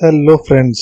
Hello friends.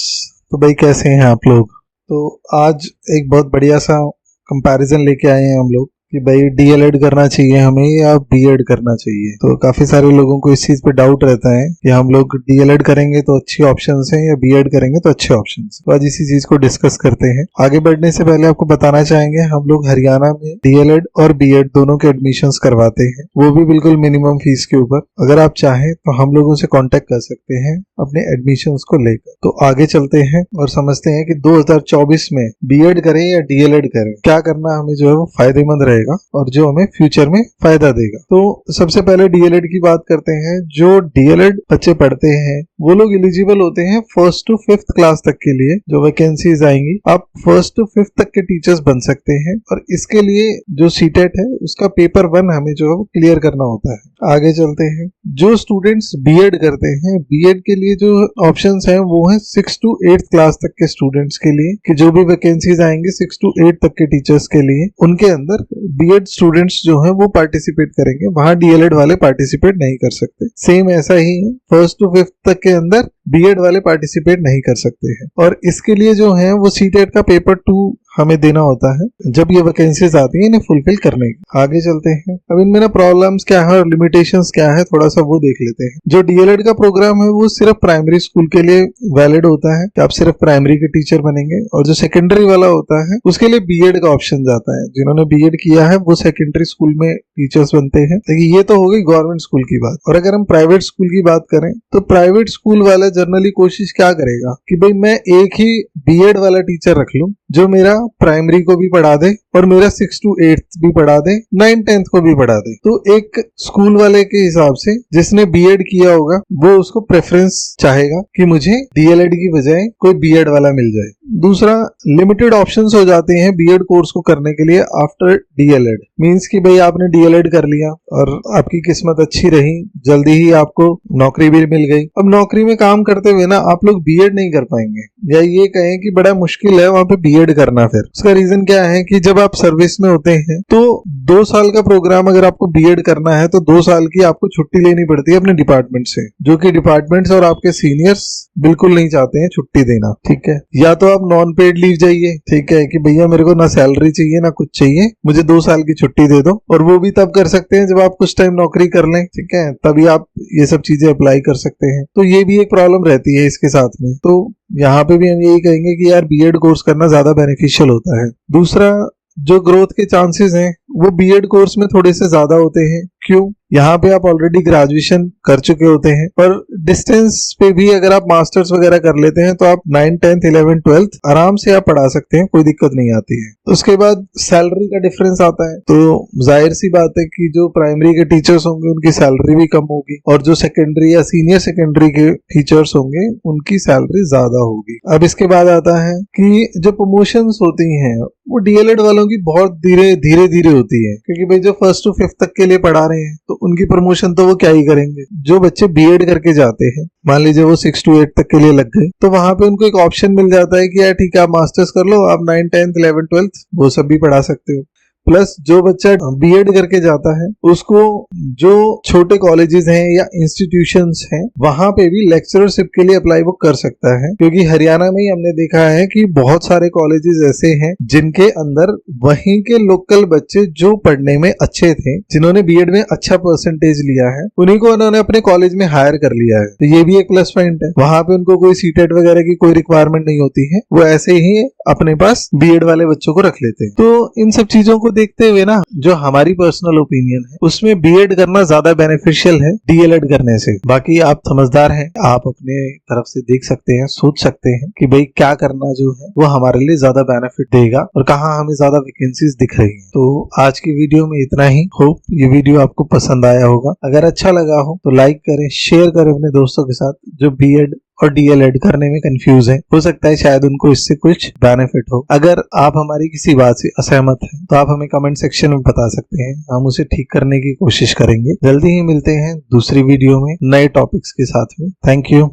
तो भाई कैसे हैं आप लोग। तो आज एक बहुत बढ़िया सा कंपैरिजन लेके आए हैं हम लोग कि भाई डीएलएड करना चाहिए हमें या बीएड करना चाहिए। तो काफी सारे लोगों को इस चीज पे डाउट रहता है कि हम लोग डीएलएड करेंगे तो अच्छी ऑप्शंस हैं या बीएड करेंगे तो अच्छे ऑप्शंस। तो आज इसी चीज को डिस्कस करते हैं। आगे बढ़ने से पहले आपको बताना चाहेंगे हम लोग हरियाणा में डीएलएड और बीएड दोनों के एडमिशंस करवाते हैं, वो भी बिल्कुल मिनिमम फीस के ऊपर। अगर आप चाहें तो हम लोगों से कॉन्टेक्ट कर सकते हैं अपने एडमिशंस को लेकर। तो आगे चलते हैं और समझते हैं कि 2024 में बीएड करें या डीएलएड करें, क्या करना हमें जो है वो फायदेमंद रहेगा और जो हमें फ्यूचर में फायदा देगा। तो सबसे पहले डीएलएड की बात करते हैं। जो डीएलएड बच्चे पढ़ते हैं वो लोग एलिजिबल होते हैं 1st to 5th क्लास तक के लिए। जो वैकेंसीज आएंगी आप 1st to 5th तक के टीचर्स बन सकते हैं और इसके लिए जो सीटेट है उसका पेपर 1 हमें जो है वो क्लियर करना होता है। आगे चलते हैं। जो स्टूडेंट्स बीएड करते हैं, बीएड के लिए जो ऑप्शंस हैं वो है 6th to 8th क्लास तक के स्टूडेंट्स के लिए कि जो भी वैकेंसीज आएंगे 6 to 8 तक के टीचर्स के लिए, उनके अंदर बीएड स्टूडेंट्स जो हैं वो पार्टिसिपेट करेंगे। वहां डीएलएड वाले पार्टिसिपेट नहीं कर सकते। सेम ऐसा ही है 1st to 5th तक के अंदर बीएड वाले पार्टिसिपेट नहीं कर सकते हैं और इसके लिए जो है वो सीटेट का पेपर 2 हमें देना होता है जब ये वैकेंसीज आती है इन्हें फुलफिल करने की। आगे चलते हैं। अब इनमें ना प्रॉब्लम्स क्या है और लिमिटेशंस क्या है थोड़ा सा वो देख लेते हैं। जो डीएलएड का प्रोग्राम है वो सिर्फ प्राइमरी स्कूल के लिए वैलिड होता है कि आप सिर्फ प्राइमरी के टीचर बनेंगे, और जो सेकेंडरी वाला होता है उसके लिए बीएड का ऑप्शन जाता है। जिन्होंने बीएड किया है वो सेकेंडरी स्कूल में टीचर्स बनते हैं। लेकिन ये तो हो गई गवर्नमेंट स्कूल की बात। और अगर हम प्राइवेट स्कूल की बात करें तो प्राइवेट स्कूल वाला जनरली कोशिश क्या करेगा कि भाई मैं एक ही बीएड वाला टीचर रख लूं जो मेरा प्राइमरी को भी पढ़ा दे और मेरा 6th to 8th भी पढ़ा दे, 9th 10th को भी पढ़ा दे। तो एक स्कूल वाले के हिसाब से जिसने बीएड किया होगा वो उसको प्रेफरेंस चाहेगा कि मुझे डीएलएड की बजाय कोई बीएड वाला मिल जाए। दूसरा, लिमिटेड ऑप्शंस हो जाते हैं बीएड कोर्स को करने के लिए आफ्टर डीएलएड। मींस कि भाई आपने डीएलएड कर लिया और आपकी किस्मत अच्छी रही, जल्दी ही आपको नौकरी भी मिल गई। अब नौकरी में काम करते हुए ना आप लोग बीएड नहीं कर पाएंगे, या ये कहें कि बड़ा मुश्किल है वहां पे बीएड करना। फिर उसका रीजन क्या है कि जब आप सर्विस में होते हैं तो 2 साल का प्रोग्राम अगर आपको बीएड करना है तो 2 साल की आपको छुट्टी लेनी पड़ती है अपने डिपार्टमेंट से, जो कि डिपार्टमेंट्स और आपके सीनियर्स बिल्कुल नहीं चाहते हैं छुट्टी देना। ठीक है, या तो आप नॉन पेड लीव जाइए, ठीक है, कि भैया मेरे को ना सैलरी चाहिए ना कुछ चाहिए, मुझे 2 साल की छुट्टी दे दो। और वो भी तब कर सकते हैं जब आप कुछ टाइम नौकरी कर लें, ठीक है, तभी आप ये सब चीजें अप्लाई कर सकते हैं। तो ये भी एक प्रॉब्लम रहती है इसके साथ में। तो यहाँ पे भी हम यही कहेंगे कि यार बीएड कोर्स करना ज्यादा बेनिफिशियल होता है। दूसरा, जो ग्रोथ के चांसेस हैं वो बीएड कोर्स में थोड़े से ज्यादा होते हैं। क्यों? यहाँ पे आप ऑलरेडी ग्रेजुएशन कर चुके होते हैं और डिस्टेंस पे भी अगर आप मास्टर्स वगैरह कर लेते हैं तो आप 9th 10th 11th 12th आराम से आप पढ़ा सकते हैं, कोई दिक्कत नहीं आती है। उसके बाद सैलरी का डिफरेंस आता है, तो जाहिर सी बात है कि जो प्राइमरी के टीचर्स होंगे उनकी सैलरी भी कम होगी और जो सेकेंडरी या सीनियर सेकेंडरी के टीचर्स होंगे उनकी सैलरी ज्यादा होगी। अब इसके बाद आता है कि जो प्रमोशंस होती हैं वो डीएलएड वालों की बहुत धीरे धीरे होती है, क्योंकि भाई जो 1st to 5th तक के लिए पढ़ा रहे हैं तो उनकी प्रमोशन तो वो क्या ही करेंगे। जो बच्चे बीएड करके जाते हैं, मान लीजिए वो 6 to 8 तक के लिए लग गए, तो वहां पे उनको एक ऑप्शन मिल जाता है कि यार ठीक है आप मास्टर्स कर लो, आप 9th 10th 11th 12th वो सब भी पढ़ा सकते हो। प्लस जो बच्चा बीएड करके जाता है उसको जो छोटे कॉलेजेस हैं या इंस्टीट्यूशंस हैं वहां पे भी लेक्चरशिप के लिए अप्लाई वो कर सकता है, क्योंकि हरियाणा में ही हमने देखा है कि बहुत सारे कॉलेजेस ऐसे हैं जिनके अंदर वहीं के लोकल बच्चे जो पढ़ने में अच्छे थे, जिन्होंने बीएड में अच्छा परसेंटेज लिया है, उन्हीं को उन्होंने अपने कॉलेज में हायर कर लिया है। तो ये भी एक प्लस पॉइंट है। वहां पे उनको कोई सीटेट वगैरह की कोई रिक्वायरमेंट नहीं होती है, वो ऐसे ही अपने पास बीएड वाले बच्चों को रख लेते हैं। तो इन सब चीजों को देखते हुए ना जो हमारी पर्सनल ओपिनियन है उसमें बीएड करना ज्यादा बेनिफिशियल है डीएलएड करने से। बाकी आप समझदार हैं, आप अपने तरफ से देख सकते हैं, सोच सकते हैं कि भाई क्या करना जो है वो हमारे लिए ज्यादा बेनिफिट देगा और कहाँ हमें ज्यादा वैकेंसीज दिख रही हैं। तो आज की वीडियो में इतना ही। होप ये वीडियो आपको पसंद आया होगा। अगर अच्छा लगा हो तो लाइक करें, शेयर करें अपने दोस्तों के साथ जो बीएड और डीएलएड करने में कंफ्यूज है। हो सकता है शायद उनको इससे कुछ बेनिफिट हो। अगर आप हमारी किसी बात से असहमत हैं तो आप हमें कमेंट सेक्शन में बता सकते हैं, हम उसे ठीक करने की कोशिश करेंगे। जल्दी ही मिलते हैं दूसरी वीडियो में नए टॉपिक्स के साथ में। Thank you.